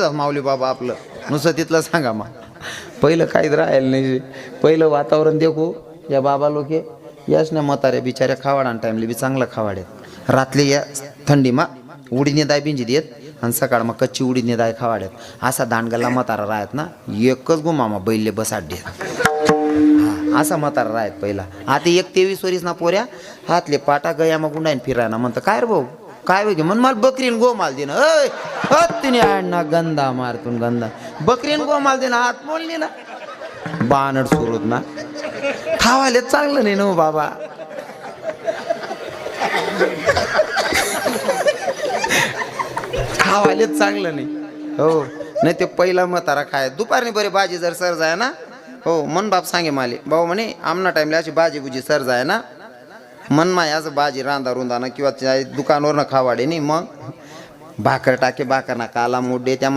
माऊली बाबा आपलं नुसतं तिथलं सांगा मग. पहिलं काहीच राहिलं नाही. पहिलं वातावरण देखो या बाबा लोके याच ना म्हाताऱ्या बिचाऱ्या खावाडा टाइमली बी चांगलं खावाड्यात. रातले या थंडीमा उडीने दाय बिंजी देत आणि सकाळ मग कच्ची उडीने दाय खावाड्यात. असा दांडगल्ला म्हातारा राहत ना एकच गुमामा बैलले बसाडे. हा असा म्हातारा राहत पहिला. आता 23 वर्ष ना पोऱ्या हातले पाटा गया मग गुंडाईन फिरायना म्हणतं काय रे भाऊ काय वेगळे म्हण मला बकरीन गोमाल दे ना. तिने आणना गंधा मारतून गंधा बकरीन गोमाल दे ना हात बोलली ना बानड सुरूत ना खावाले चांगलं नाही ना बाबा. खावालेच चांगलं नाही हो. नाही ते पहिला म्हातारा खाय दुपारनी बरे भाजी जर सर जाय ना हो मन बाप सांगे माले भाऊ म्हणे आमना टाइमला अशी भाजी बुजी सर जाय ना मन माय असं भाजी रांदा रुंदा ना किंवा दुकानवर ना खावाडे नाही मग भाकर टाके भाकर ना काला मोडे त्यामध्ये